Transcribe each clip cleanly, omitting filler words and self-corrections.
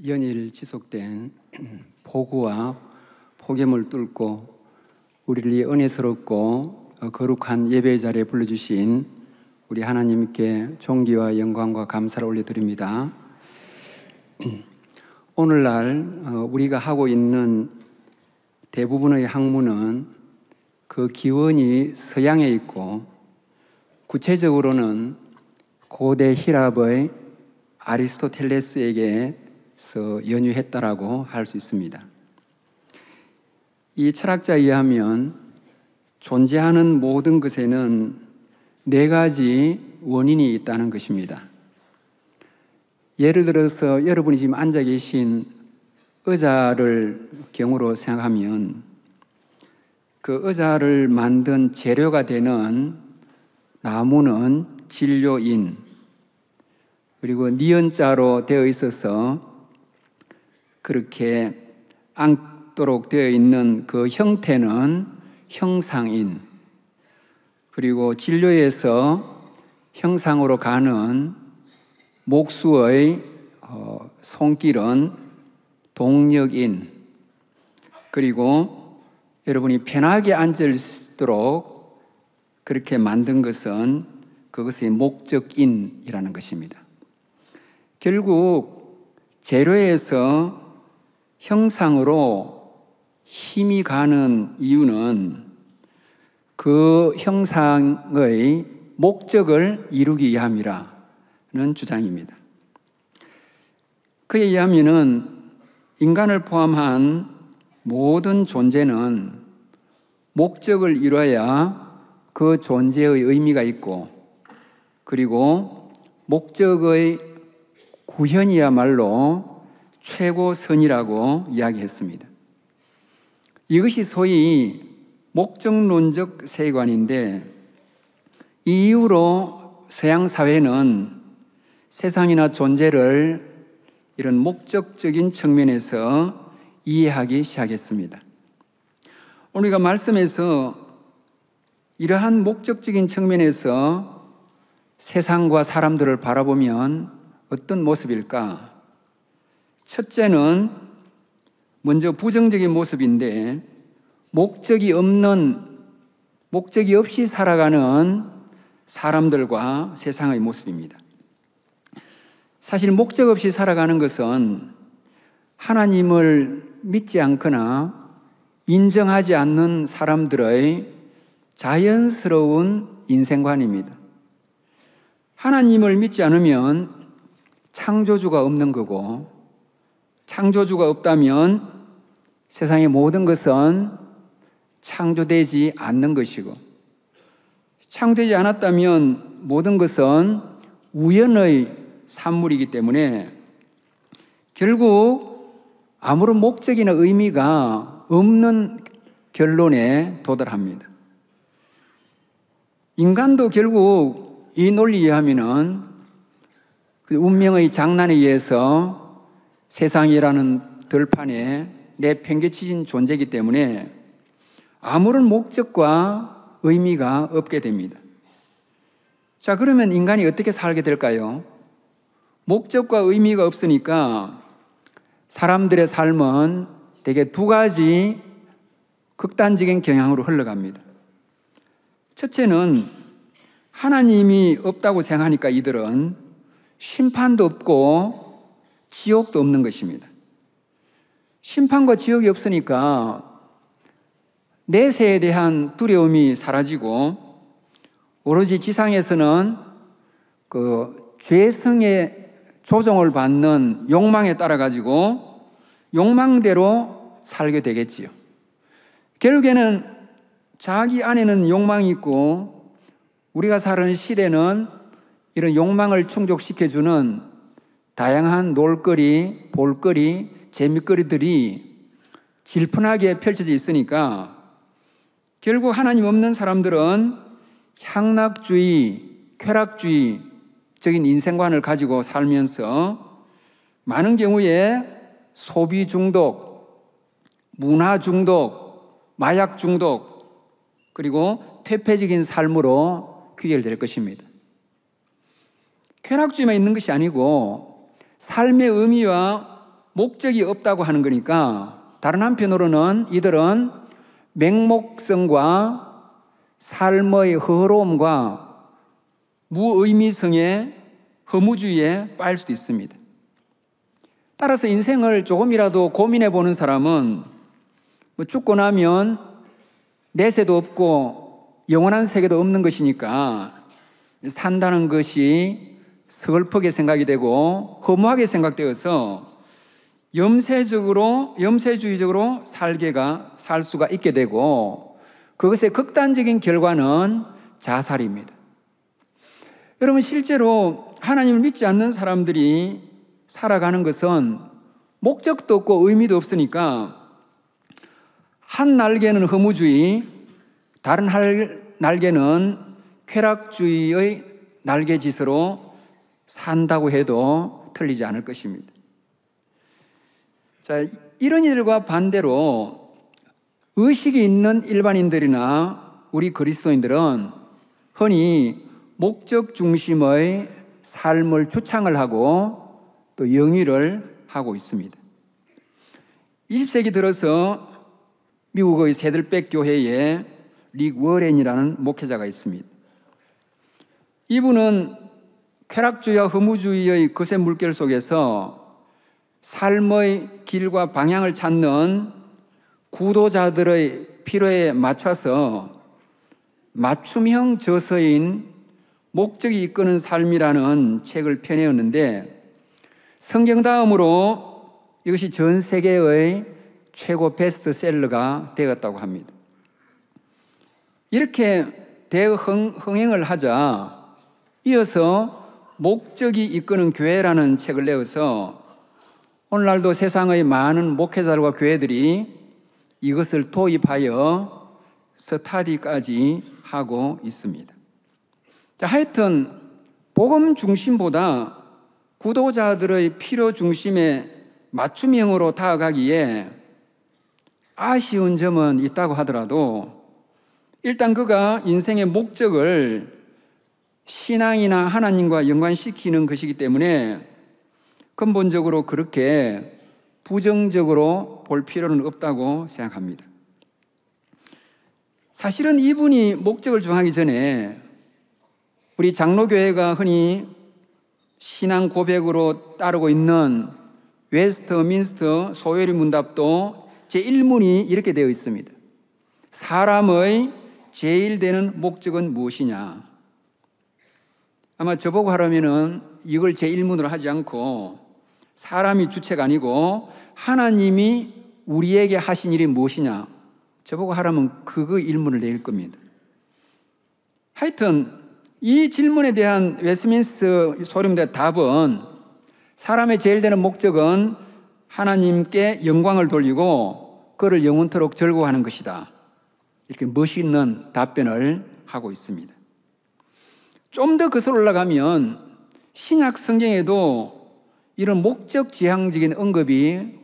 연일 지속된 폭우와 폭염을 뚫고 우리를 은혜스럽고 거룩한 예배의 자리에 불러주신 우리 하나님께 존귀와 영광과 감사를 올려드립니다. 오늘날 우리가 하고 있는 대부분의 학문은 그 기원이 서양에 있고, 구체적으로는 고대 히랍의 아리스토텔레스에게서 연유했다라고 할 수 있습니다. 이 철학자에 의하면 존재하는 모든 것에는 네 가지 원인이 있다는 것입니다. 예를 들어서 여러분이 지금 앉아 계신 의자를 경우로 생각하면 그 의자를 만든 재료가 되는 나무는 진료인, 그리고 니은자로 되어 있어서 그렇게 앉도록 되어 있는 그 형태는 형상인, 그리고 진료에서 형상으로 가는 목수의 손길은 동력인, 그리고 여러분이 편하게 앉을 수 있도록 그렇게 만든 것은 그것의 목적인이라는 것입니다. 결국 재료에서 형상으로 힘이 가는 이유는 그 형상의 목적을 이루기 위함이라는 주장입니다. 그에 의하면 인간을 포함한 모든 존재는 목적을 이뤄야 그 존재의 의미가 있고, 그리고 목적의 구현이야말로 최고선이라고 이야기했습니다. 이것이 소위 목적론적 세계관인데, 이 이후로 서양 사회는 세상이나 존재를 이런 목적적인 측면에서 이해하기 시작했습니다. 우리가 말씀에서 이러한 목적적인 측면에서 세상과 사람들을 바라보면 어떤 모습일까? 첫째는 먼저 부정적인 모습인데, 목적이 없이 살아가는 사람들과 세상의 모습입니다. 사실 목적 없이 살아가는 것은 하나님을 믿지 않거나 인정하지 않는 사람들의 자연스러운 인생관입니다. 하나님을 믿지 않으면 창조주가 없는 거고, 창조주가 없다면 세상의 모든 것은 창조되지 않는 것이고, 창조되지 않았다면 모든 것은 우연의 산물이기 때문에 결국 아무런 목적이나 의미가 없는 결론에 도달합니다. 인간도 결국 이 논리에 의하면 운명의 장난에 의해서 세상이라는 들판에 내팽개쳐진 존재이기 때문에 아무런 목적과 의미가 없게 됩니다. 자, 그러면 인간이 어떻게 살게 될까요? 목적과 의미가 없으니까 사람들의 삶은 대개 두 가지 극단적인 경향으로 흘러갑니다. 첫째는 하나님이 없다고 생각하니까 이들은 심판도 없고 지옥도 없는 것입니다. 심판과 지옥이 없으니까 내세에 대한 두려움이 사라지고, 오로지 지상에서는 그 죄성의 조종을 받는 욕망에 따라 가지고 욕망대로 살게 되겠지요. 결국에는 자기 안에는 욕망이 있고, 우리가 사는 시대는 이런 욕망을 충족시켜주는 다양한 놀거리, 볼거리, 재미거리들이 질펀하게 펼쳐져 있으니까 결국 하나님 없는 사람들은 향락주의, 쾌락주의적인 인생관을 가지고 살면서 많은 경우에 소비 중독, 문화 중독, 마약 중독, 그리고 퇴폐적인 삶으로 귀결될 것입니다. 쾌락주의만 있는 것이 아니고 삶의 의미와 목적이 없다고 하는 거니까, 다른 한편으로는 이들은 맹목성과 삶의 허로움과 무의미성의 허무주의에 빠질 수도 있습니다. 따라서 인생을 조금이라도 고민해 보는 사람은 죽고 나면 내세도 없고 영원한 세계도 없는 것이니까 산다는 것이 서글프게 생각이 되고 허무하게 생각되어서 염세주의적으로 살 수가 있게 되고, 그것의 극단적인 결과는 자살입니다. 여러분, 실제로 하나님을 믿지 않는 사람들이 살아가는 것은 목적도 없고 의미도 없으니까, 한 날개는 허무주의, 다른 날개는 쾌락주의의 날개짓으로 산다고 해도 틀리지 않을 것입니다. 자, 이런 일과 반대로 의식이 있는 일반인들이나 우리 그리스도인들은 흔히 목적 중심의 삶을 주창을 하고 또 영위를 하고 있습니다. 20세기 들어서 미국의 새들백 교회에 릭 워렌이라는 목회자가 있습니다. 이분은 쾌락주의와 허무주의의 거센 물결 속에서 삶의 길과 방향을 찾는 구도자들의 필요에 맞춰서 맞춤형 저서인 목적이 이끄는 삶이라는 책을 펴내었는데, 성경 다음으로 이것이 전 세계의 최고 베스트셀러가 되었다고 합니다. 이렇게 대흥행을 하자 이어서 목적이 이끄는 교회라는 책을 내어서 오늘날도 세상의 많은 목회자들과 교회들이 이것을 도입하여 스터디까지 하고 있습니다. 자, 하여튼 복음 중심보다 구도자들의 필요 중심의 맞춤형으로 다가가기에 아쉬운 점은 있다고 하더라도, 일단 그가 인생의 목적을 신앙이나 하나님과 연관시키는 것이기 때문에 근본적으로 그렇게 부정적으로 볼 필요는 없다고 생각합니다. 사실은 이분이 목적을 정하기 전에 우리 장로교회가 흔히 신앙 고백으로 따르고 있는 웨스트민스터 소요리 문답도 제1문이 이렇게 되어 있습니다. 사람의 제일 되는 목적은 무엇이냐? 아마 저보고 하라면은 이걸 제1문으로 하지 않고 사람이 주체가 아니고 하나님이 우리에게 하신 일이 무엇이냐? 저보고 하라면 그거 1문을 내릴 겁니다. 하여튼 이 질문에 대한 웨스트민스터 소요문답의 답은, 사람의 제일 되는 목적은 하나님께 영광을 돌리고 그를 영원토록 즐거워하는 것이다. 이렇게 멋있는 답변을 하고 있습니다. 좀 더 거슬러 올라가면 신약 성경에도 이런 목적 지향적인 언급이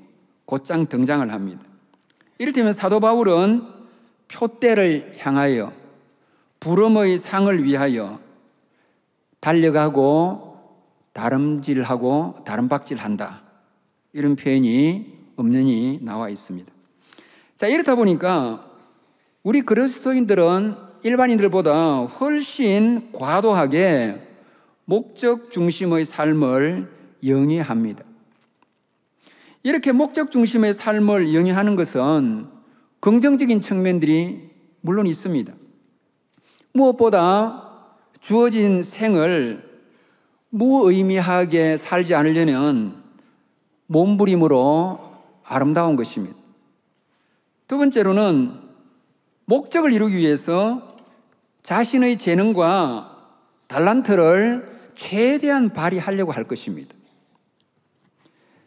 곧장 등장을 합니다. 이를테면 사도 바울은 표대를 향하여 부름의 상을 위하여 달려가고 다름질하고 다름박질한다, 이런 표현이 엄연히 나와 있습니다. 자, 이렇다 보니까 우리 그리스도인들은 일반인들보다 훨씬 과도하게 목적 중심의 삶을 영위합니다. 이렇게 목적 중심의 삶을 영위하는 것은 긍정적인 측면들이 물론 있습니다. 무엇보다 주어진 생을 무의미하게 살지 않으려는 몸부림으로 아름다운 것입니다. 두 번째로는 목적을 이루기 위해서 자신의 재능과 달란트를 최대한 발휘하려고 할 것입니다.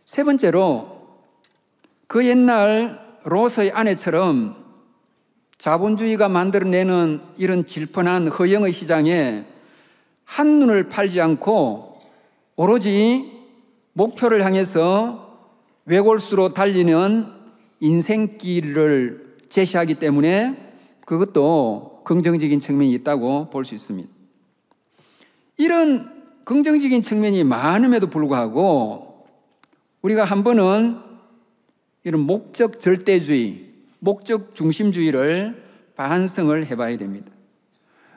세 번째로, 그 옛날 롯의 아내처럼 자본주의가 만들어내는 이런 질펀한 허영의 시장에 한눈을 팔지 않고 오로지 목표를 향해서 외골수로 달리는 인생길을 제시하기 때문에 그것도 긍정적인 측면이 있다고 볼 수 있습니다. 이런 긍정적인 측면이 많음에도 불구하고 우리가 한 번은 이런 목적 절대주의, 목적 중심주의를 반성을 해봐야 됩니다.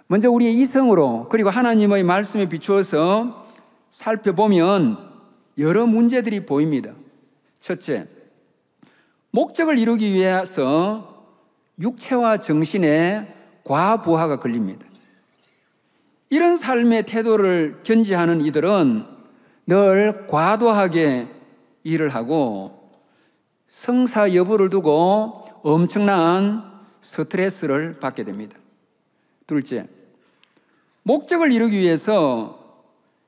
먼저 우리의 이성으로 그리고 하나님의 말씀에 비추어서 살펴보면 여러 문제들이 보입니다. 첫째, 목적을 이루기 위해서 육체와 정신의 과부하가 걸립니다. 이런 삶의 태도를 견지하는 이들은 늘 과도하게 일을 하고 성사 여부를 두고 엄청난 스트레스를 받게 됩니다. 둘째, 목적을 이루기 위해서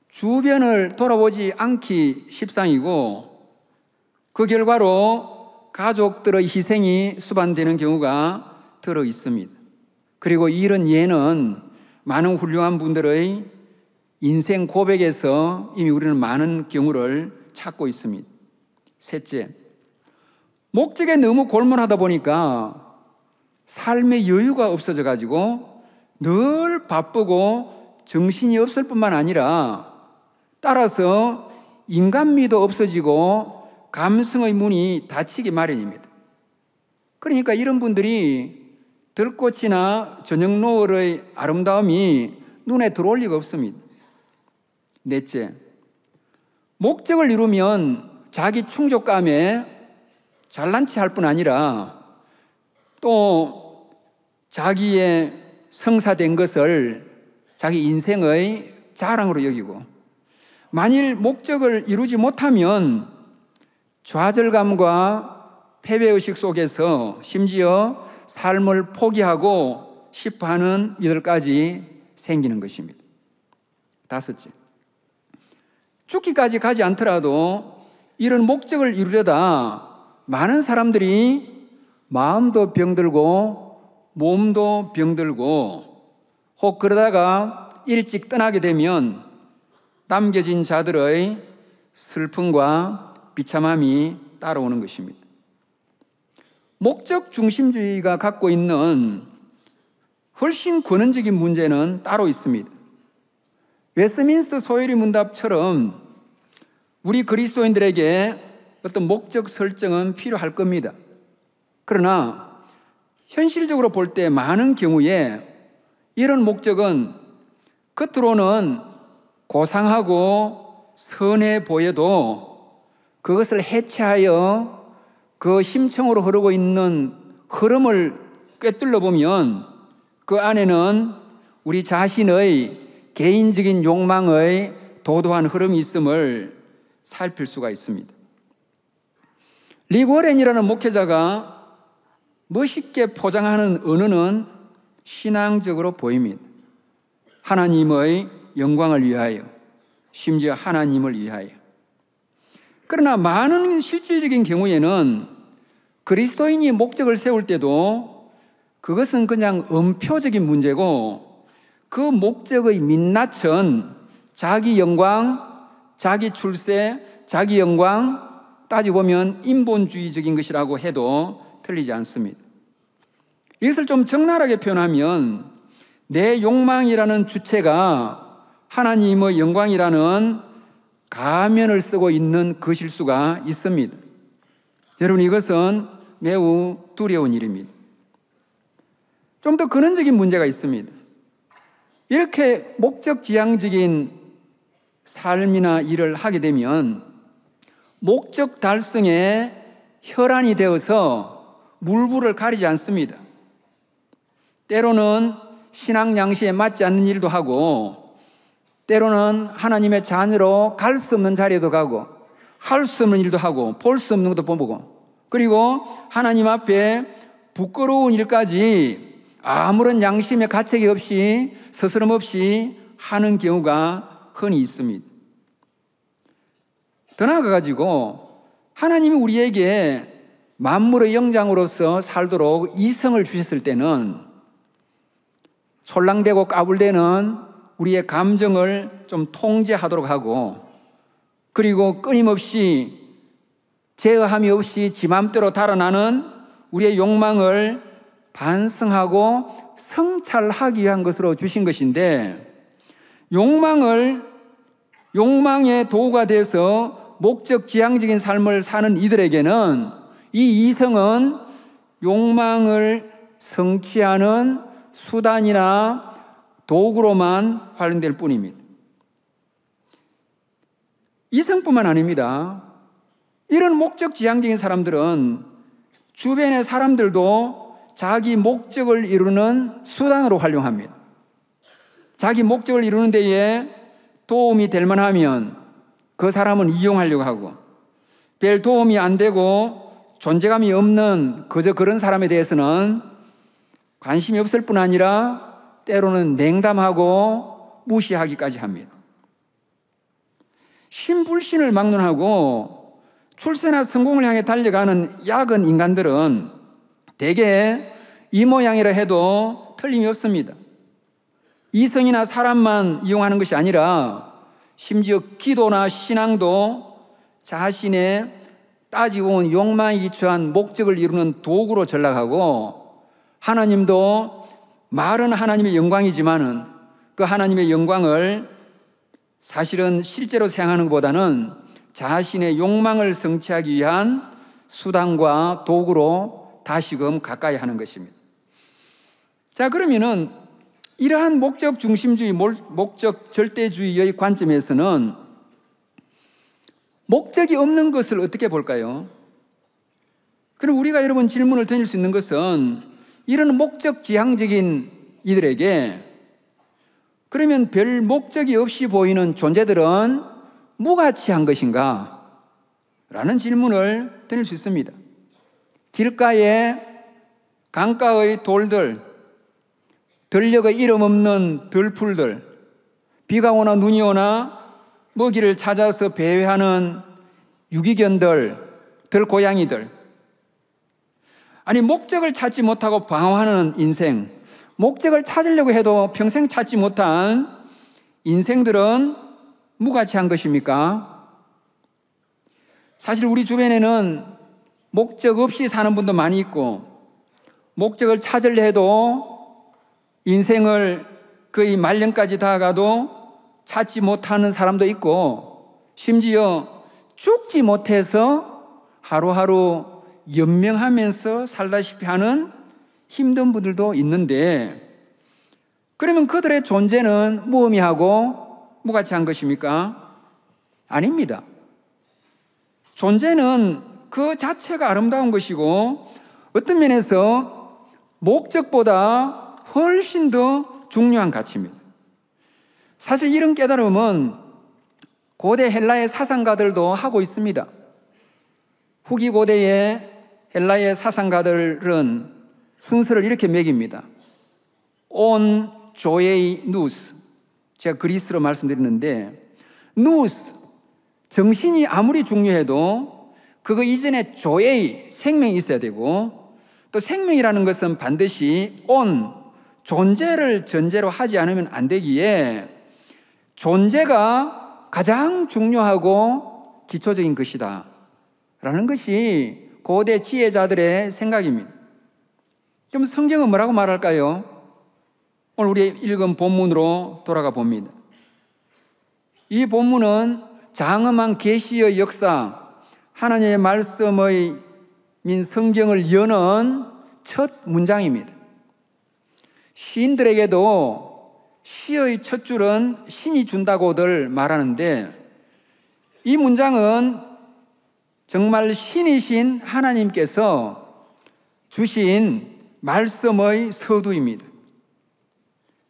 주변을 돌아보지 않기 십상이고 그 결과로 가족들의 희생이 수반되는 경우가 들어 있습니다. 그리고 이런 예는 많은 훌륭한 분들의 인생 고백에서 이미 우리는 많은 경우를 찾고 있습니다. 셋째, 목적에 너무 골몰하다 보니까 삶의 여유가 없어져 가지고 늘 바쁘고 정신이 없을 뿐만 아니라 따라서 인간미도 없어지고 감성의 문이 닫히기 마련입니다. 그러니까 이런 분들이 들꽃이나 저녁 노을의 아름다움이 눈에 들어올 리가 없습니다. 넷째, 목적을 이루면 자기 충족감에 잘난 체 할 뿐 아니라 또 자기의 성사된 것을 자기 인생의 자랑으로 여기고 만일 목적을 이루지 못하면 좌절감과 패배의식 속에서 심지어 삶을 포기하고 싶어 하는 이들까지 생기는 것입니다. 다섯째, 죽기까지 가지 않더라도 이런 목적을 이루려다 많은 사람들이 마음도 병들고 몸도 병들고 혹 그러다가 일찍 떠나게 되면 남겨진 자들의 슬픔과 비참함이 따라오는 것입니다. 목적 중심주의가 갖고 있는 훨씬 근원적인 문제는 따로 있습니다. 웨스트민스터 소요리 문답처럼 우리 그리스도인들에게 어떤 목적 설정은 필요할 겁니다. 그러나 현실적으로 볼 때 많은 경우에 이런 목적은 겉으로는 고상하고 선해 보여도 그것을 해체하여 그 심층으로 흐르고 있는 흐름을 꿰뚫러 보면 그 안에는 우리 자신의 개인적인 욕망의 도도한 흐름이 있음을 살필 수가 있습니다. 리 워렌이라는 목회자가 멋있게 포장하는 언어는 신앙적으로 보입니다. 하나님의 영광을 위하여, 심지어 하나님을 위하여. 그러나 많은 실질적인 경우에는 그리스도인이 목적을 세울 때도 그것은 그냥 음표적인 문제고 그 목적의 민낯은 자기 영광, 자기 출세, 자기 영광, 따지고 보면 인본주의적인 것이라고 해도 틀리지 않습니다. 이것을 좀 적나라하게 표현하면 내 욕망이라는 주체가 하나님의 영광이라는 가면을 쓰고 있는 것일 수가 있습니다. 여러분, 이것은 매우 두려운 일입니다. 좀 더 근원적인 문제가 있습니다. 이렇게 목적지향적인 삶이나 일을 하게 되면 목적 달성에 혈안이 되어서 물불을 가리지 않습니다. 때로는 신앙 양식에 맞지 않는 일도 하고 때로는 하나님의 자녀로 갈 수 없는 자리에도 가고 할 수 없는 일도 하고 볼 수 없는 것도 보고 그리고 하나님 앞에 부끄러운 일까지 아무런 양심의 가책이 없이 스스럼 없이 하는 경우가 흔히 있습니다. 더 나아가가지고 하나님이 우리에게 만물의 영장으로서 살도록 이성을 주셨을 때는 솔랑대고 까불대는 우리의 감정을 좀 통제하도록 하고 그리고 끊임없이 제어함이 없이 지 맘대로 달아나는 우리의 욕망을 반성하고 성찰하기 위한 것으로 주신 것인데 욕망의 도구가 돼서 목적 지향적인 삶을 사는 이들에게는 이 이성은 욕망을 성취하는 수단이나 도구로만 활용될 뿐입니다. 이성뿐만 아닙니다. 이런 목적 지향적인 사람들은 주변의 사람들도 자기 목적을 이루는 수단으로 활용합니다. 자기 목적을 이루는 데에 도움이 될 만하면 그 사람은 이용하려고 하고, 별 도움이 안 되고 존재감이 없는 그저 그런 사람에 대해서는 관심이 없을 뿐 아니라 때로는 냉담하고 무시하기까지 합니다. 신불신을 막론하고 출세나 성공을 향해 달려가는 야근 인간들은 대개 이 모양이라 해도 틀림이 없습니다. 이성이나 사람만 이용하는 것이 아니라 심지어 기도나 신앙도 자신의 따지고 온 욕망에 기초한 목적을 이루는 도구로 전락하고, 하나님도 말은 하나님의 영광이지만은 그 하나님의 영광을 사실은 실제로 생각하는 것보다는 자신의 욕망을 성취하기 위한 수단과 도구로 다시금 가까이 하는 것입니다. 자, 그러면은 이러한 목적 중심주의, 목적 절대주의의 관점에서는 목적이 없는 것을 어떻게 볼까요? 그럼 우리가 여러분 질문을 던질 수 있는 것은, 이런 목적 지향적인 이들에게 그러면 별 목적이 없이 보이는 존재들은 무가치한 것인가? 라는 질문을 던질 수 있습니다. 길가에 강가의 돌들, 들녘의 이름 없는 들풀들, 비가 오나 눈이 오나 먹이를 찾아서 배회하는 유기견들, 들고양이들, 아니 목적을 찾지 못하고 방황하는 인생, 목적을 찾으려고 해도 평생 찾지 못한 인생들은 무가치한 것입니까? 사실 우리 주변에는 목적 없이 사는 분도 많이 있고, 목적을 찾으려 해도 인생을 거의 말년까지 다가가도 찾지 못하는 사람도 있고, 심지어 죽지 못해서 하루하루 연명하면서 살다시피 하는 힘든 분들도 있는데, 그러면 그들의 존재는 무의미하고 무가치한 것입니까? 아닙니다. 존재는 그 자체가 아름다운 것이고, 어떤 면에서 목적보다 훨씬 더 중요한 가치입니다. 사실 이런 깨달음은 고대 헬라의 사상가들도 하고 있습니다. 후기 고대의 헬라의 사상가들은 순서를 이렇게 매깁니다. 온 조에이 누스, 제가 그리스로 말씀드리는데, 누스, 정신이 아무리 중요해도 그거 이전에 조에이, 생명이 있어야 되고, 또 생명이라는 것은 반드시 온, 존재를 전제로 하지 않으면 안 되기에 존재가 가장 중요하고 기초적인 것이다 라는 것이 고대 지혜자들의 생각입니다. 그럼 성경은 뭐라고 말할까요? 오늘 우리 읽은 본문으로 돌아가 봅니다. 이 본문은 장엄한 계시의 역사, 하나님의 말씀의 민 성경을 여는 첫 문장입니다. 시인들에게도 시의 첫 줄은 신이 준다고들 말하는데, 이 문장은 정말 신이신 하나님께서 주신 말씀의 서두입니다.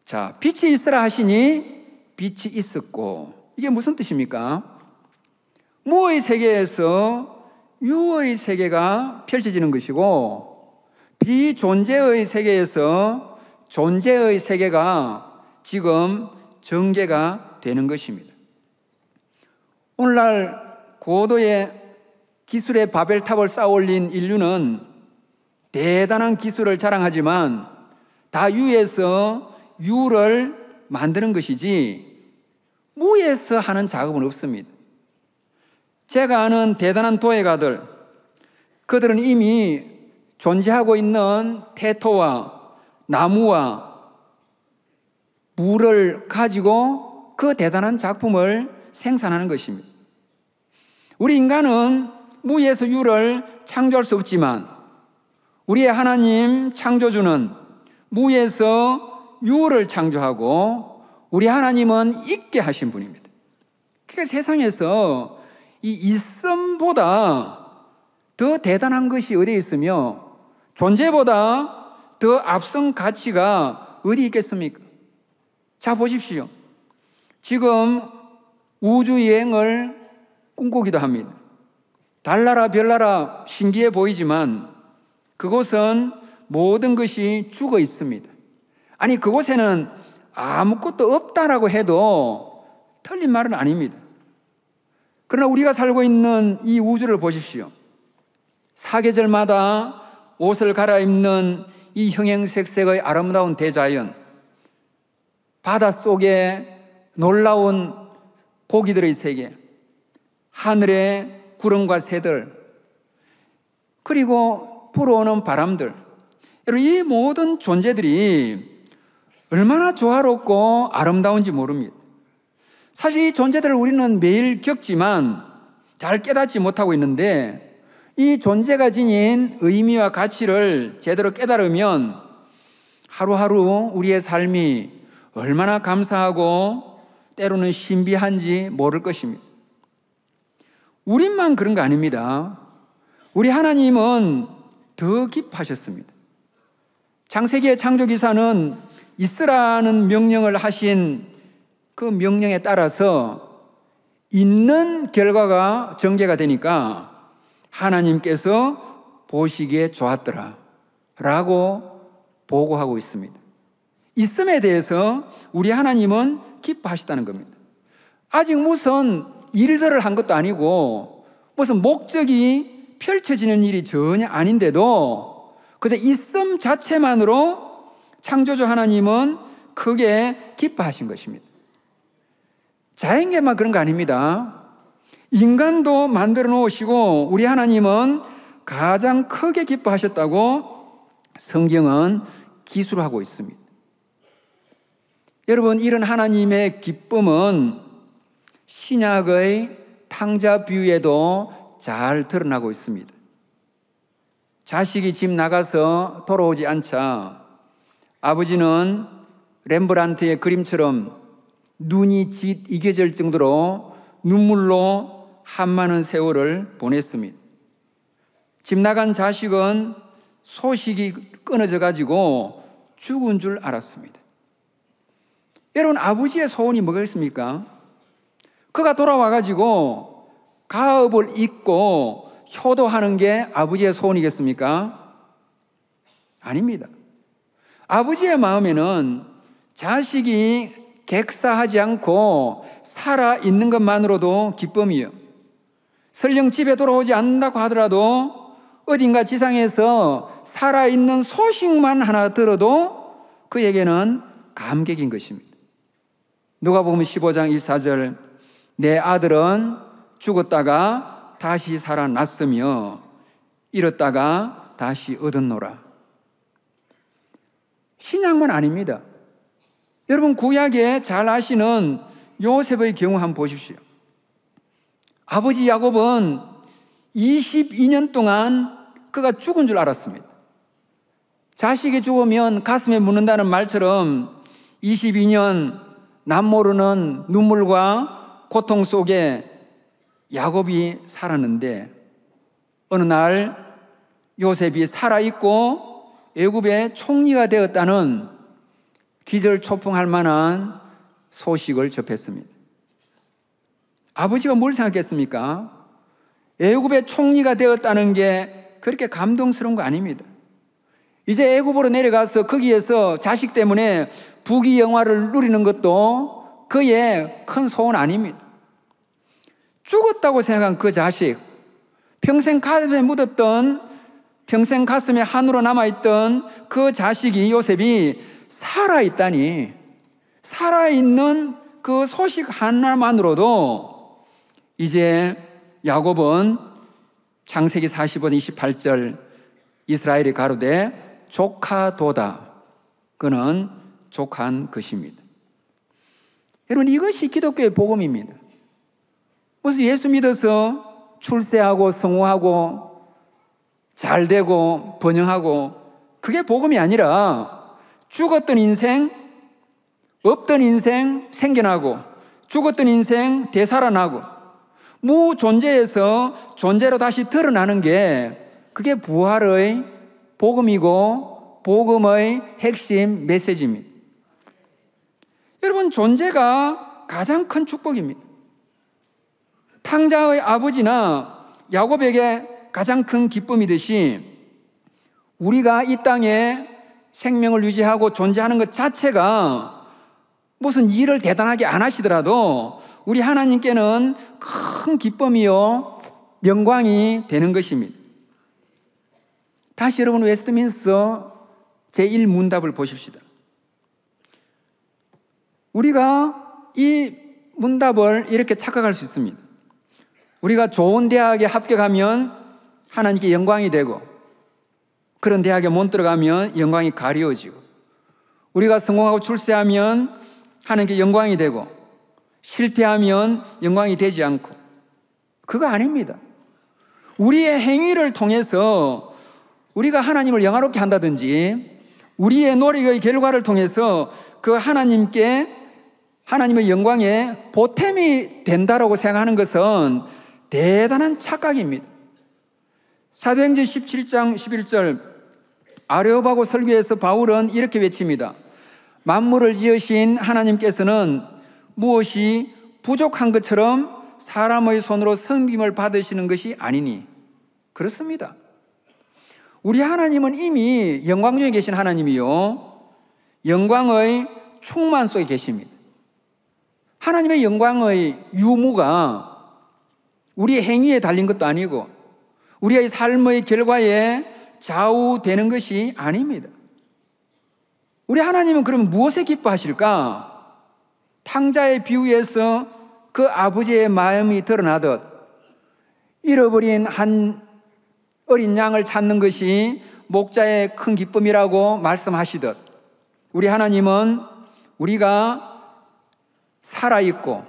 자, 빛이 있으라 하시니 빛이 있었고, 이게 무슨 뜻입니까? 무의 세계에서 유의 세계가 펼쳐지는 것이고, 비존재의 세계에서 존재의 세계가 지금 전개가 되는 것입니다. 오늘날 고도의 기술의 바벨탑을 쌓아 올린 인류는 대단한 기술을 자랑하지만 다 유에서 유를 만드는 것이지 무에서 하는 작업은 없습니다. 제가 아는 대단한 도예가들, 그들은 이미 존재하고 있는 태토와 나무와 물을 가지고 그 대단한 작품을 생산하는 것입니다. 우리 인간은 무에서 유를 창조할 수 없지만 우리의 하나님 창조주는 무에서 유를 창조하고 우리 하나님은 있게 하신 분입니다. 그러니까 세상에서 이 있음보다 더 대단한 것이 어디에 있으며 존재보다 더 앞선 가치가 어디 있겠습니까? 자, 보십시오. 지금 우주여행을 꿈꾸기도 합니다. 달나라 별나라 신기해 보이지만 그곳은 모든 것이 죽어 있습니다. 아니, 그곳에는 아무것도 없다라고 해도 틀린 말은 아닙니다. 그러나 우리가 살고 있는 이 우주를 보십시오. 사계절마다 옷을 갈아입는 이 형형색색의 아름다운 대자연, 바닷속에 놀라운 고기들의 세계, 하늘의 구름과 새들, 그리고 불어오는 바람들, 여러분, 이 모든 존재들이 얼마나 조화롭고 아름다운지 모릅니다. 사실 이 존재들을 우리는 매일 겪지만 잘 깨닫지 못하고 있는데 이 존재가 지닌 의미와 가치를 제대로 깨달으면 하루하루 우리의 삶이 얼마나 감사하고 때로는 신비한지 모를 것입니다. 우리만 그런 거 아닙니다. 우리 하나님은 더 깊하셨습니다. 창세기의 창조기사는 있으라는 명령을 하신 그 명령에 따라서 있는 결과가 전개가 되니까 하나님께서 보시기에 좋았더라 라고 보고하고 있습니다. 있음에 대해서 우리 하나님은 기뻐하시다는 겁니다. 아직 무슨 일들을 한 것도 아니고 무슨 목적이 펼쳐지는 일이 전혀 아닌데도 그저 있음 자체만으로 창조주 하나님은 크게 기뻐하신 것입니다. 자연계만 그런 거 아닙니다. 인간도 만들어 놓으시고 우리 하나님은 가장 크게 기뻐하셨다고 성경은 기술하고 있습니다. 여러분, 이런 하나님의 기쁨은 신약의 탕자 비유에도 잘 드러나고 있습니다. 자식이 집 나가서 돌아오지 않자 아버지는 렘브란트의 그림처럼 눈이 이겨질 정도로 눈물로 한많은 세월을 보냈습니다. 집 나간 자식은 소식이 끊어져 가지고 죽은 줄 알았습니다. 여러분, 아버지의 소원이 뭐겠습니까? 그가 돌아와 가지고 가업을 입고 효도하는 게 아버지의 소원이겠습니까? 아닙니다. 아버지의 마음에는 자식이 객사하지 않고 살아있는 것만으로도 기쁨이요. 설령 집에 돌아오지 않는다고 하더라도 어딘가 지상에서 살아있는 소식만 하나 들어도 그에게는 감격인 것입니다. 누가복음 15장 1-4절, 내 아들은 죽었다가 다시 살아났으며 잃었다가 다시 얻었노라. 신약만 아닙니다. 여러분, 구약에 잘 아시는 요셉의 경우 한번 보십시오. 아버지 야곱은 22년 동안 그가 죽은 줄 알았습니다. 자식이 죽으면 가슴에 묻는다는 말처럼 22년 남모르는 눈물과 고통 속에 야곱이 살았는데 어느 날 요셉이 살아있고 애굽의 총리가 되었다는 기절초풍할 만한 소식을 접했습니다. 아버지가 뭘 생각했습니까? 애굽의 총리가 되었다는 게 그렇게 감동스러운 거 아닙니다. 이제 애굽으로 내려가서 거기에서 자식 때문에 부귀영화를 누리는 것도 그의 큰 소원 아닙니다. 죽었다고 생각한 그 자식, 평생 가슴에 묻었던, 평생 가슴에 한으로 남아있던 그 자식이 요셉이 살아있다니, 살아있는 그 소식 하나만으로도 이제 야곱은 창세기 45장 28절 이스라엘이 가로되 조카도다. 그는 족한 것입니다. 여러분, 이것이 기독교의 복음입니다. 무슨 예수 믿어서 출세하고 성공하고 잘 되고 번영하고, 그게 복음이 아니라 죽었던 인생, 없던 인생 생겨나고, 죽었던 인생 되살아나고, 무존재에서 존재로 다시 드러나는 게, 그게 부활의 복음이고 복음의 핵심 메시지입니다. 여러분, 존재가 가장 큰 축복입니다. 탕자의 아버지나 야곱에게 가장 큰 기쁨이듯이, 우리가 이 땅에 생명을 유지하고 존재하는 것 자체가 무슨 일을 대단하게 안 하시더라도 우리 하나님께는 큰 기쁨이요 영광이 되는 것입니다. 다시 여러분, 웨스트민스터 제1문답을 보십시다. 우리가 이 문답을 이렇게 착각할 수 있습니다. 우리가 좋은 대학에 합격하면 하나님께 영광이 되고, 그런 대학에 못 들어가면 영광이 가려지고, 우리가 성공하고 출세하면 하나님께 영광이 되고, 실패하면 영광이 되지 않고, 그거 아닙니다. 우리의 행위를 통해서 우리가 하나님을 영화롭게 한다든지, 우리의 노력의 결과를 통해서 그 하나님의 영광에 보탬이 된다라고 생각하는 것은 대단한 착각입니다. 사도행전 17장 11절 아레오바고 설교에서 바울은 이렇게 외칩니다. 만물을 지으신 하나님께서는 무엇이 부족한 것처럼 사람의 손으로 섬김을 받으시는 것이 아니니. 그렇습니다. 우리 하나님은 이미 영광 중에 계신 하나님이요, 영광의 충만 속에 계십니다. 하나님의 영광의 유무가 우리의 행위에 달린 것도 아니고 우리의 삶의 결과에 좌우되는 것이 아닙니다. 우리 하나님은 그러면 무엇에 기뻐하실까? 탕자의 비유에서 그 아버지의 마음이 드러나듯 잃어버린 한 어린 양을 찾는 것이 목자의 큰 기쁨이라고 말씀하시듯, 우리 하나님은 우리가 살아있고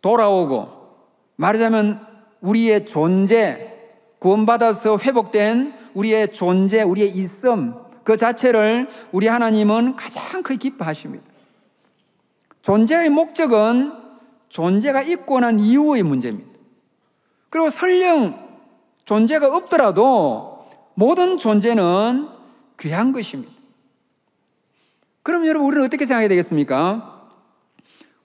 돌아오고, 말하자면 우리의 존재, 구원받아서 회복된 우리의 존재, 우리의 있음, 그 자체를 우리 하나님은 가장 크게 기뻐하십니다. 존재의 목적은 존재가 있고 난 이후의 문제입니다. 그리고 설령 존재가 없더라도 모든 존재는 귀한 것입니다. 그럼 여러분, 우리는 어떻게 생각해야 되겠습니까?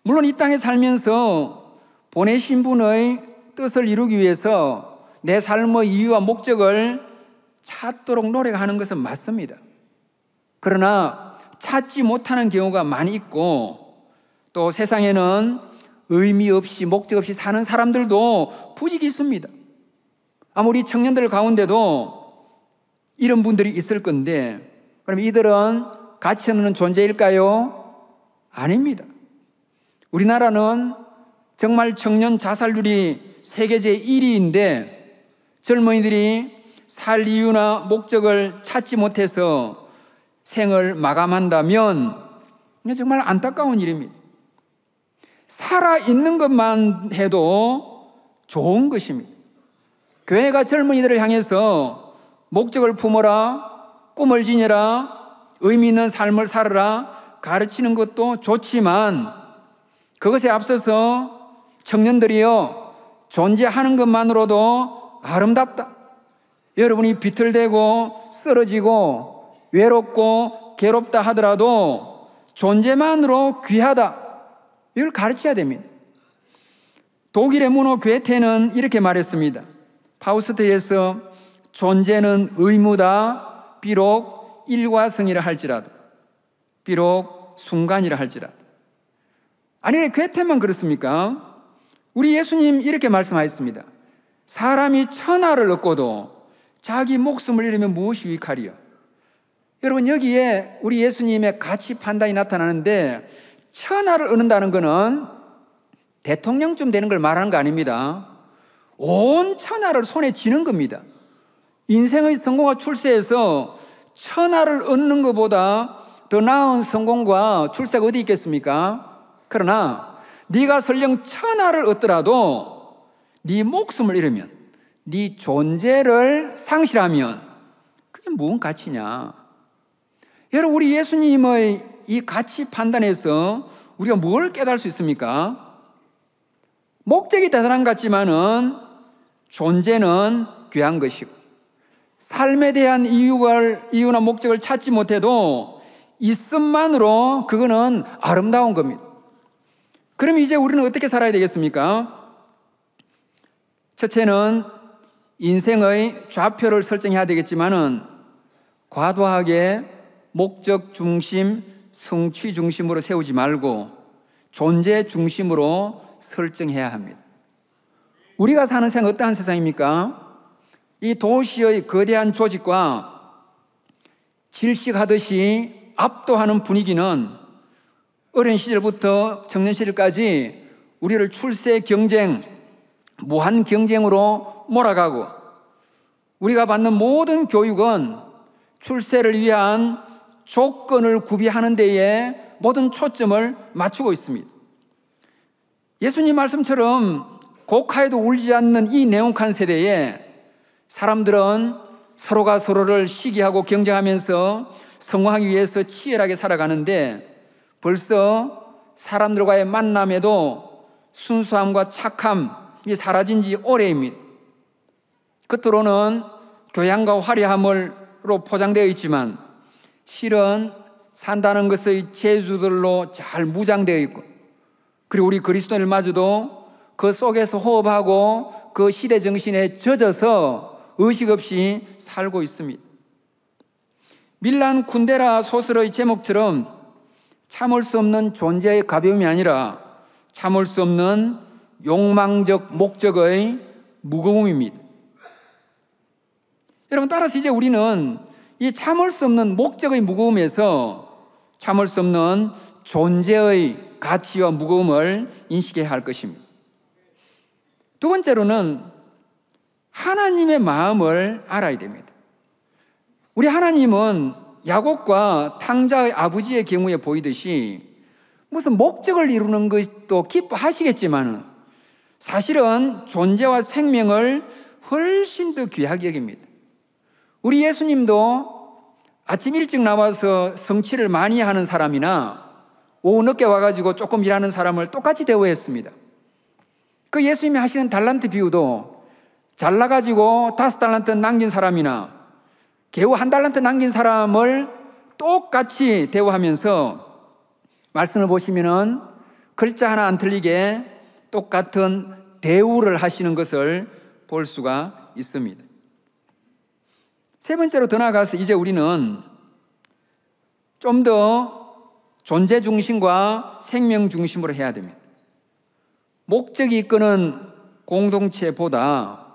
물론 이 땅에 살면서 보내신 분의 뜻을 이루기 위해서 내 삶의 이유와 목적을 찾도록 노력하는 것은 맞습니다. 그러나 찾지 못하는 경우가 많이 있고, 또 세상에는 의미 없이 목적 없이 사는 사람들도 부지기 있습니다. 아무리 청년들 가운데도 이런 분들이 있을 건데, 그럼 이들은 가치 없는 존재일까요? 아닙니다. 우리나라는 정말 청년 자살률이 세계 제1위인데 젊은이들이 살 이유나 목적을 찾지 못해서 생을 마감한다면 정말 안타까운 일입니다. 살아있는 것만 해도 좋은 것입니다. 교회가 젊은이들을 향해서 목적을 품어라, 꿈을 지녀라, 의미 있는 삶을 살아라 가르치는 것도 좋지만, 그것에 앞서서 청년들이요, 존재하는 것만으로도 아름답다. 여러분이 비틀대고 쓰러지고 외롭고 괴롭다 하더라도 존재만으로 귀하다, 이걸 가르쳐야 됩니다. 독일의 문호 괴테는 이렇게 말했습니다. 파우스트에서 존재는 의무다, 비록 일과성이라 할지라도, 비록 순간이라 할지라도. 아니, 괴테만 그렇습니까? 우리 예수님 이렇게 말씀하셨습니다. 사람이 천하를 얻고도 자기 목숨을 잃으면 무엇이 유익하리요? 여러분, 여기에 우리 예수님의 가치 판단이 나타나는데, 천하를 얻는다는 것은 대통령쯤 되는 걸 말하는 거 아닙니다. 온 천하를 손에 쥐는 겁니다. 인생의 성공과 출세에서 천하를 얻는 것보다 더 나은 성공과 출세가 어디 있겠습니까? 그러나 네가 설령 천하를 얻더라도 네 목숨을 잃으면, 네 존재를 상실하면 그게 무슨 가치냐? 여러분, 우리 예수님의 이 가치 판단에서 우리가 뭘 깨달을 수 있습니까? 목적이 대단한 것 같지만은 존재는 귀한 것이고, 삶에 대한 이유나 목적을 찾지 못해도 있음만으로 그거는 아름다운 겁니다. 그럼 이제 우리는 어떻게 살아야 되겠습니까? 첫째는 인생의 좌표를 설정해야 되겠지만은 과도하게 목적 중심, 성취 중심으로 세우지 말고 존재 중심으로 설정해야 합니다. 우리가 사는 세상은 어떠한 세상입니까? 이 도시의 거대한 조직과 질식하듯이 압도하는 분위기는 어린 시절부터 청년 시절까지 우리를 출세 경쟁, 무한 경쟁으로 몰아가고, 우리가 받는 모든 교육은 출세를 위한 조건을 구비하는 데에 모든 초점을 맞추고 있습니다. 예수님 말씀처럼 고카에도 울지 않는 이 냉혹한 세대에 사람들은 서로가 서로를 시기하고 경쟁하면서 성공하기 위해서 치열하게 살아가는데, 벌써 사람들과의 만남에도 순수함과 착함이 사라진 지 오래입니다. 겉으로는 교양과 화려함으로 포장되어 있지만 실은 산다는 것의 재주들로 잘 무장되어 있고, 그리고 우리 그리스도인들마저도 그 속에서 호흡하고 그 시대 정신에 젖어서 의식 없이 살고 있습니다. 밀란 쿤데라 소설의 제목처럼 참을 수 없는 존재의 가벼움이 아니라 참을 수 없는 욕망적 목적의 무거움입니다. 여러분, 따라서 이제 우리는 이 참을 수 없는 목적의 무거움에서 참을 수 없는 존재의 가치와 무거움을 인식해야 할 것입니다. 두 번째로는 하나님의 마음을 알아야 됩니다. 우리 하나님은 야곱과 탕자의 아버지의 경우에 보이듯이 무슨 목적을 이루는 것도 기뻐하시겠지만 사실은 존재와 생명을 훨씬 더 귀하게 여깁니다. 우리 예수님도 아침 일찍 나와서 성취를 많이 하는 사람이나 오후 늦게 와가지고 조금 일하는 사람을 똑같이 대우했습니다. 그 예수님이 하시는 달란트 비유도 잘나가지고 5달란트 남긴 사람이나 겨우 1달란트 남긴 사람을 똑같이 대우하면서 말씀을 보시면은 글자 하나 안 틀리게 똑같은 대우를 하시는 것을 볼 수가 있습니다. 세 번째로 더 나아가서 이제 우리는 좀 더 존재 중심과 생명 중심으로 해야 됩니다. 목적이 이끄는 공동체보다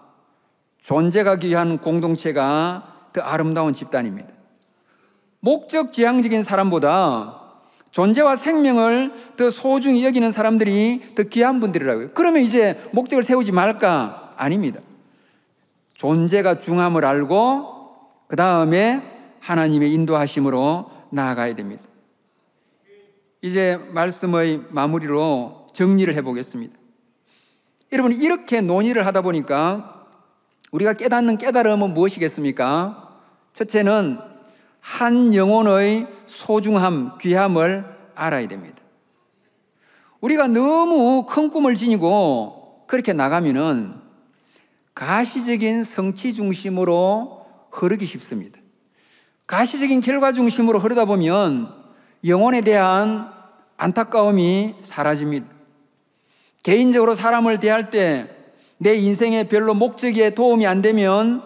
존재가 귀한 공동체가 더 아름다운 집단입니다. 목적 지향적인 사람보다 존재와 생명을 더 소중히 여기는 사람들이 더 귀한 분들이라고요. 그러면 이제 목적을 세우지 말까? 아닙니다. 존재가 중함을 알고 그 다음에 하나님의 인도하심으로 나아가야 됩니다. 이제 말씀의 마무리로 정리를 해보겠습니다. 여러분, 이렇게 논의를 하다 보니까 우리가 깨닫는 깨달음은 무엇이겠습니까? 첫째는 한 영혼의 소중함, 귀함을 알아야 됩니다. 우리가 너무 큰 꿈을 지니고 그렇게 나가면은 가시적인 성취 중심으로 흐르기 쉽습니다. 가시적인 결과 중심으로 흐르다 보면 영혼에 대한 안타까움이 사라집니다. 개인적으로 사람을 대할 때 내 인생에 별로 목적에 도움이 안 되면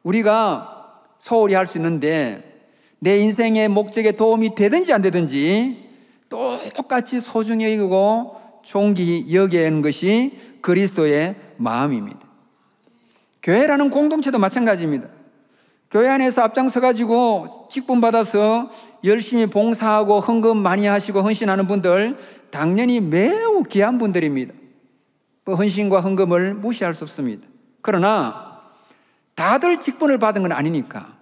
우리가 소홀히 할 수 있는데, 내 인생의 목적에 도움이 되든지 안 되든지 똑같이 소중히 여기고 존귀히 여기는 것이 그리스도의 마음입니다. 교회라는 공동체도 마찬가지입니다. 교회 안에서 앞장서가지고 직분 받아서 열심히 봉사하고 헌금 많이 하시고 헌신하는 분들 당연히 매우 귀한 분들입니다. 그 헌신과 헌금을 무시할 수 없습니다. 그러나 다들 직분을 받은 건 아니니까,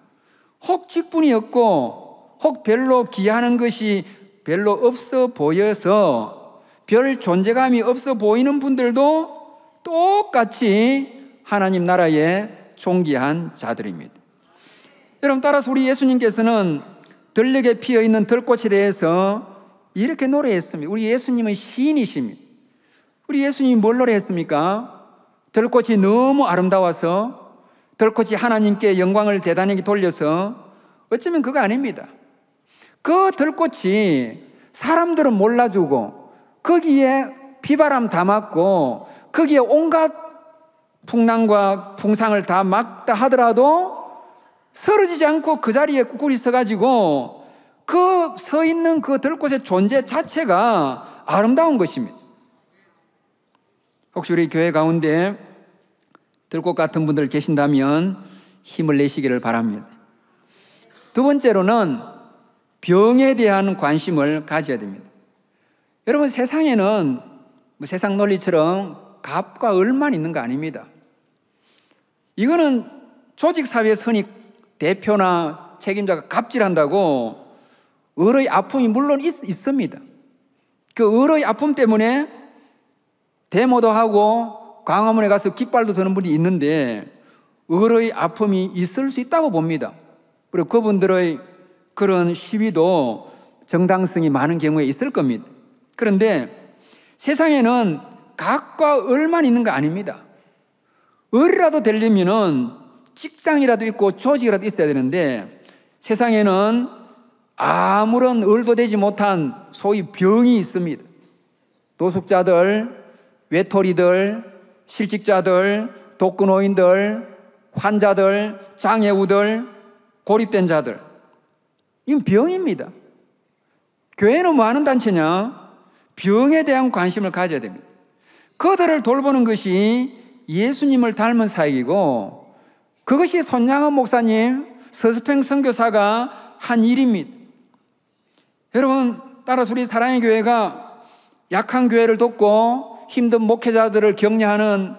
혹 직분이 없고 혹 별로 귀하는 것이 별로 없어 보여서 별 존재감이 없어 보이는 분들도 똑같이 하나님 나라에 존귀한 자들입니다. 여러분, 따라서 우리 예수님께서는 들녘에 피어있는 들꽃에 대해서 이렇게 노래했습니다. 우리 예수님은 시인이십니다. 우리 예수님이 뭘 노래했습니까? 들꽃이 너무 아름다워서, 들꽃이 하나님께 영광을 대단하게 돌려서, 어쩌면 그거 아닙니다. 그 들꽃이 사람들은 몰라주고 거기에 비바람 다 맞고 거기에 온갖 풍랑과 풍상을 다 막다 하더라도 쓰러지지 않고 그 자리에 꿋꿋이 서가지고 그 서 있는 그 들꽃의 존재 자체가 아름다운 것입니다. 혹시 우리 교회 가운데 들꽃 같은 분들 계신다면 힘을 내시기를 바랍니다. 두 번째로는 병에 대한 관심을 가져야 됩니다. 여러분, 세상에는 세상 논리처럼 갑과 을만 있는 거 아닙니다. 이거는 조직사회 선익 대표나 책임자가 갑질한다고 을의 아픔이 물론 있습니다. 그 을의 아픔 때문에 데모도 하고 광화문에 가서 깃발도 드는 분이 있는데 을의 아픔이 있을 수 있다고 봅니다. 그리고 그분들의 그런 시위도 정당성이 많은 경우에 있을 겁니다. 그런데 세상에는 갑과 을만 있는 거 아닙니다. 을이라도 되려면은 직장이라도 있고 조직이라도 있어야 되는데 세상에는 아무런 을도 되지 못한 소위 병이 있습니다. 노숙자들, 외톨이들, 실직자들, 독거노인들, 환자들, 장애우들, 고립된 자들. 이건 병입니다. 교회는 뭐 하는 단체냐? 병에 대한 관심을 가져야 됩니다. 그들을 돌보는 것이 예수님을 닮은 사역이고 그것이 손양원 목사님, 서스팽 선교사가 한 일입니다. 여러분, 따라서 우리 사랑의 교회가 약한 교회를 돕고 힘든 목회자들을 격려하는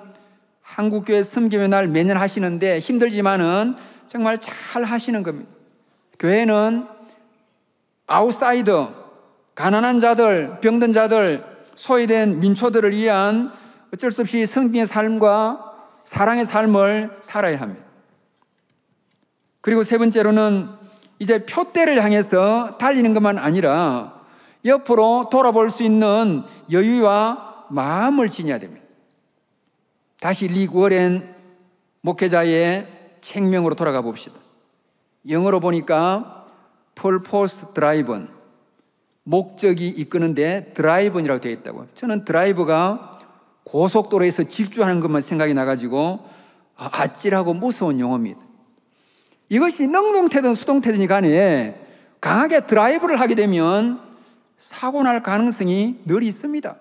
한국교회 섬김의 날 매년 하시는데 힘들지만은 정말 잘 하시는 겁니다. 교회는 아웃사이더, 가난한 자들, 병든 자들, 소외된 민초들을 위한 어쩔 수 없이 성빈의 삶과 사랑의 삶을 살아야 합니다. 그리고 세 번째로는 이제 표대를 향해서 달리는 것만 아니라 옆으로 돌아볼 수 있는 여유와 마음을 지녀야 됩니다. 다시 리 워렌 목회자의 책명으로 돌아가 봅시다. 영어로 보니까 purpose driven, 목적이 이끄는데 드라이브이라고 되어 있다고. 저는 드라이브가 고속도로에서 질주하는 것만 생각이 나가지고 아찔하고 무서운 용어입니다. 이것이 능동태든 수동태든이 간에 강하게 드라이브를 하게 되면 사고 날 가능성이 늘 있습니다.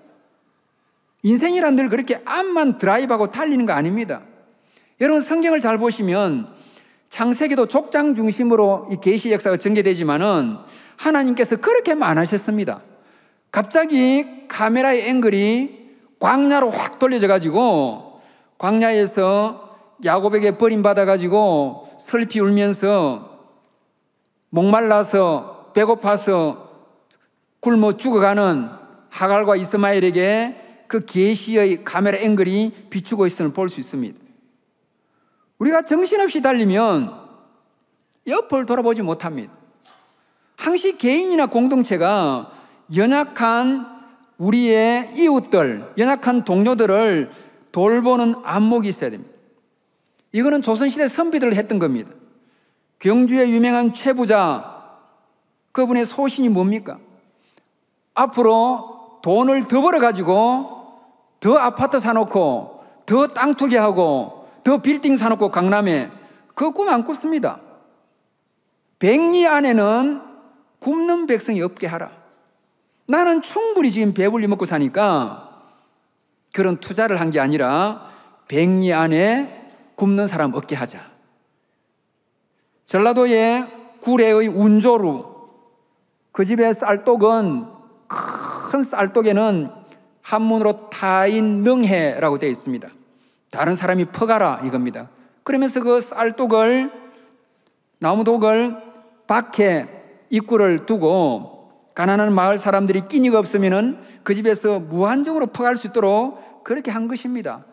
인생이란 늘 그렇게 앞만 드라이브하고 달리는 거 아닙니다. 여러분, 성경을 잘 보시면 창세기도 족장 중심으로 이 계시 역사가 전개되지만은 하나님께서 그렇게만 안 하셨습니다. 갑자기 카메라의 앵글이 광야로 확 돌려져 가지고 광야에서 야곱에게 버림받아 가지고 슬피 울면서 목말라서 배고파서 굶어 죽어가는 하갈과 이스마엘에게 그 계시의 카메라 앵글이 비추고 있음을 볼 수 있습니다. 우리가 정신없이 달리면 옆을 돌아보지 못합니다. 항시 개인이나 공동체가 연약한 우리의 이웃들, 연약한 동료들을 돌보는 안목이 있어야 됩니다. 이거는 조선시대 선비들을 했던 겁니다. 경주의 유명한 최부자, 그분의 소신이 뭡니까? 앞으로 돈을 더 벌어가지고 더 아파트 사놓고 더 땅 투기하고 더 빌딩 사놓고 강남에 그 꿈 안 꿨습니다. 백리 안에는 굶는 백성이 없게 하라. 나는 충분히 지금 배불리 먹고 사니까 그런 투자를 한 게 아니라 백리 안에 굶는 사람 없게 하자. 전라도의 구례의 운조루, 그 집의 쌀독은, 큰 쌀독에는 한문으로 타인능해라고 되어 있습니다. 다른 사람이 퍼가라 이겁니다. 그러면서 그 쌀독을, 나무독을 밖에 입구를 두고 가난한 마을 사람들이 끼니가 없으면은 그 집에서 무한정으로 퍼갈 수 있도록 그렇게 한 것입니다.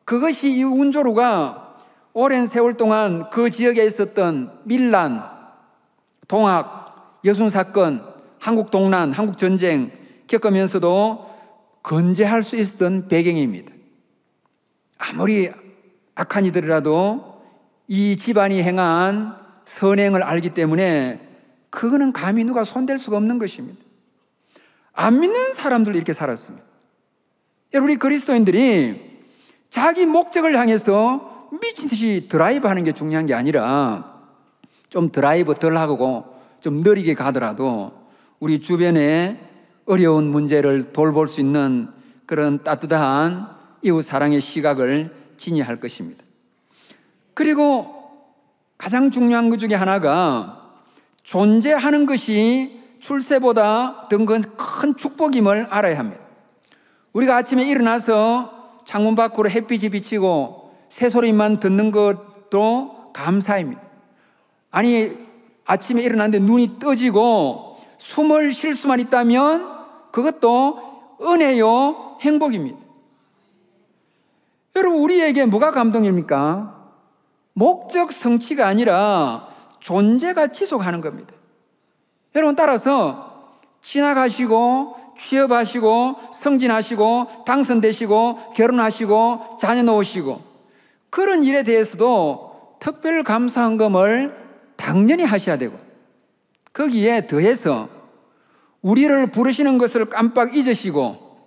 그것이 이 운조루가 오랜 세월 동안 그 지역에 있었던 밀란, 동학, 여순사건, 한국 동란, 한국 전쟁 겪으면서도 건재할 수 있었던 배경입니다. 아무리 악한 이들이라도 이 집안이 행한 선행을 알기 때문에 그거는 감히 누가 손댈 수가 없는 것입니다. 안 믿는 사람들도 이렇게 살았습니다. 여러분, 우리 그리스도인들이 자기 목적을 향해서 미친 듯이 드라이브 하는 게 중요한 게 아니라 좀 드라이브 덜 하고 좀 느리게 가더라도 우리 주변에 어려운 문제를 돌볼 수 있는 그런 따뜻한 이웃 사랑의 시각을 지니할 것입니다. 그리고 가장 중요한 것 중에 하나가 존재하는 것이 출세보다 더 큰 축복임을 알아야 합니다. 우리가 아침에 일어나서 창문 밖으로 햇빛이 비치고 새소리만 듣는 것도 감사입니다. 아니, 아침에 일어났는데 눈이 떠지고 숨을 쉴 수만 있다면 그것도 은혜요, 행복입니다. 여러분, 우리에게 뭐가 감동입니까? 목적 성취가 아니라 존재가 지속하는 겁니다. 여러분, 따라서 지나가시고 취업하시고 성진하시고 당선되시고 결혼하시고 자녀 놓으시고 그런 일에 대해서도 특별 감사헌금을 당연히 하셔야 되고, 거기에 더해서 우리를 부르시는 것을 깜빡 잊으시고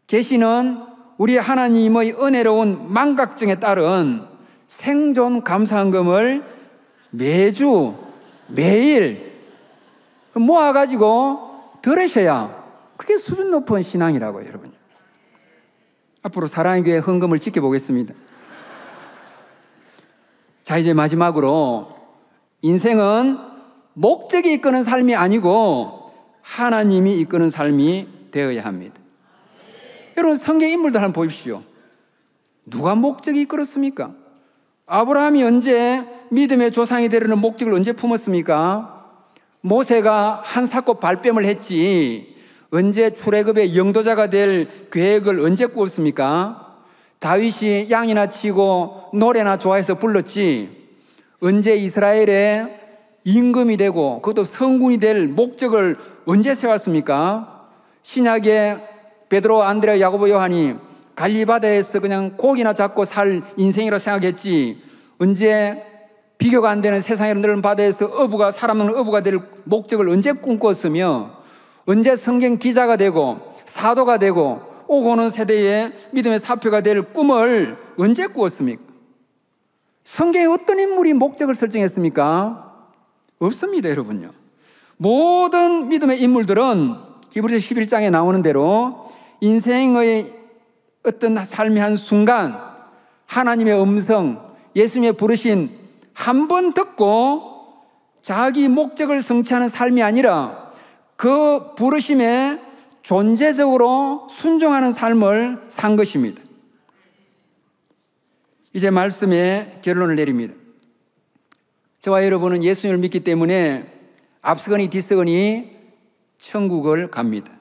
계시는 우리 하나님의 은혜로운 망각증에 따른 생존 감사헌금을 매주 매일 모아가지고 들으셔야 그게 수준 높은 신앙이라고요, 여러분. 앞으로 사랑의 교회 헌금을 지켜보겠습니다. 자, 이제 마지막으로 인생은 목적이 이끄는 삶이 아니고 하나님이 이끄는 삶이 되어야 합니다. 여러분, 성경 인물들 한번 보십시오. 누가 목적이 이끌었습니까? 아브라함이 언제 믿음의 조상이 되려는 목적을 언제 품었습니까? 모세가 한사꽃 발뺌을 했지 언제 출애굽의 영도자가 될 계획을 언제 꾸었습니까? 다윗이 양이나 치고 노래나 좋아해서 불렀지 언제 이스라엘의 임금이 되고 그것도 성군이 될 목적을 언제 세웠습니까? 신약의 베드로, 안드레, 야고보, 요한이 갈리바다에서 그냥 고기나 잡고 살 인생이라고 생각했지 언제 비교가 안 되는 세상의 넓은 바다에서 어부가, 사람 먹는 어부가 될 목적을 언제 꿈꿨으며 언제 성경 기자가 되고 사도가 되고 오고 오는 세대의 믿음의 사표가 될 꿈을 언제 꾸었습니까? 성경에 어떤 인물이 목적을 설정했습니까? 없습니다, 여러분요. 모든 믿음의 인물들은 히브리서 11장에 나오는 대로 인생의 어떤 삶의 한 순간 하나님의 음성, 예수님의 부르신 한 번 듣고 자기 목적을 성취하는 삶이 아니라 그 부르심에 존재적으로 순종하는 삶을 산 것입니다. 이제 말씀에 결론을 내립니다. 저와 여러분은 예수님을 믿기 때문에 앞서거니 뒤서거니 천국을 갑니다.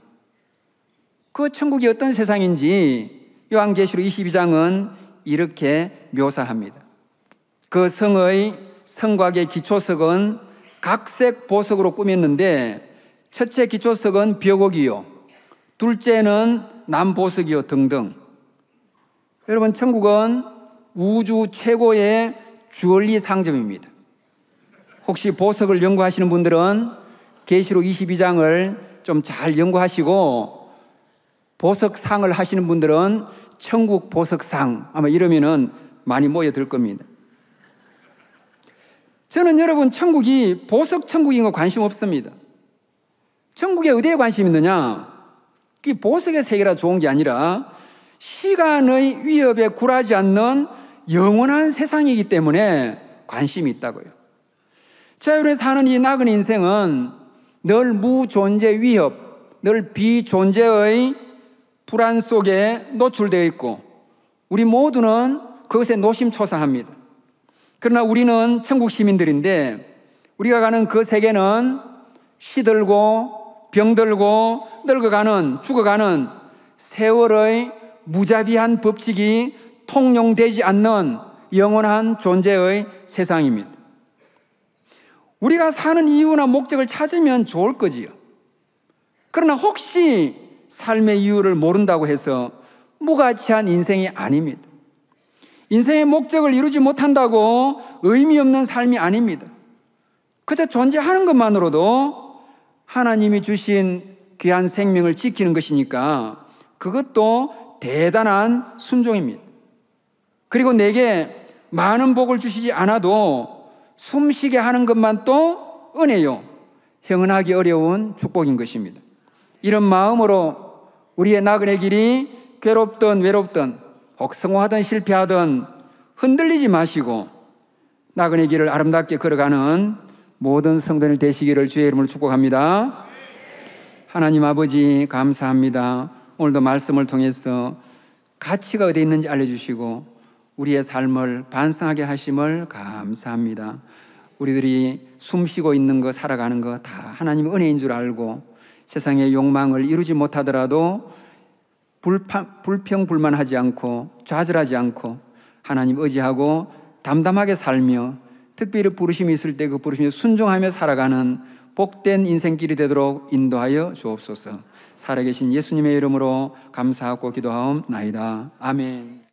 그 천국이 어떤 세상인지 요한계시록 22장은 이렇게 묘사합니다. 그 성의 성곽의 기초석은 각색 보석으로 꾸몄는데 첫째 기초석은 벼곡이요, 둘째는 남보석이요 등등. 여러분, 천국은 우주 최고의 주얼리 상점입니다. 혹시 보석을 연구하시는 분들은 계시록 22장을 좀 잘 연구하시고 보석상을 하시는 분들은 천국 보석상 아마 이러면은 많이 모여들 겁니다. 저는 여러분 천국이 보석 천국인 거 관심 없습니다. 천국에 어디에 관심 있느냐? 이 보석의 세계라 좋은 게 아니라 시간의 위협에 굴하지 않는 영원한 세상이기 때문에 관심이 있다고요. 자유로 사는 이 나그네 인생은 늘 무존재 위협, 늘 비존재의 불안 속에 노출되어 있고 우리 모두는 그것에 노심초사합니다. 그러나 우리는 천국 시민들인데 우리가 가는 그 세계는 시들고 병들고 늙어가는, 죽어가는 세월의 무자비한 법칙이 통용되지 않는 영원한 존재의 세상입니다. 우리가 사는 이유나 목적을 찾으면 좋을 거지요. 그러나 혹시 삶의 이유를 모른다고 해서 무가치한 인생이 아닙니다. 인생의 목적을 이루지 못한다고 의미 없는 삶이 아닙니다. 그저 존재하는 것만으로도 하나님이 주신 귀한 생명을 지키는 것이니까 그것도 대단한 순종입니다. 그리고 내게 많은 복을 주시지 않아도 숨쉬게 하는 것만 또 은혜요, 형언하기 어려운 축복인 것입니다. 이런 마음으로 우리의 나그네 길이 괴롭든 외롭든 혹 성공하든 실패하든 흔들리지 마시고 나그네 길을 아름답게 걸어가는 모든 성도들 되시기를 주의 이름으로 축복합니다. 하나님 아버지 감사합니다. 오늘도 말씀을 통해서 가치가 어디에 있는지 알려주시고 우리의 삶을 반성하게 하심을 감사합니다. 우리들이 숨쉬고 있는 거, 살아가는 거 다 하나님의 은혜인 줄 알고 세상의 욕망을 이루지 못하더라도 불평불만하지 않고 좌절하지 않고 하나님 의지하고 담담하게 살며 특별히 부르심이 있을 때 그 부르심에 순종하며 살아가는 복된 인생길이 되도록 인도하여 주옵소서. 살아계신 예수님의 이름으로 감사하고 기도하옵나이다. 아멘.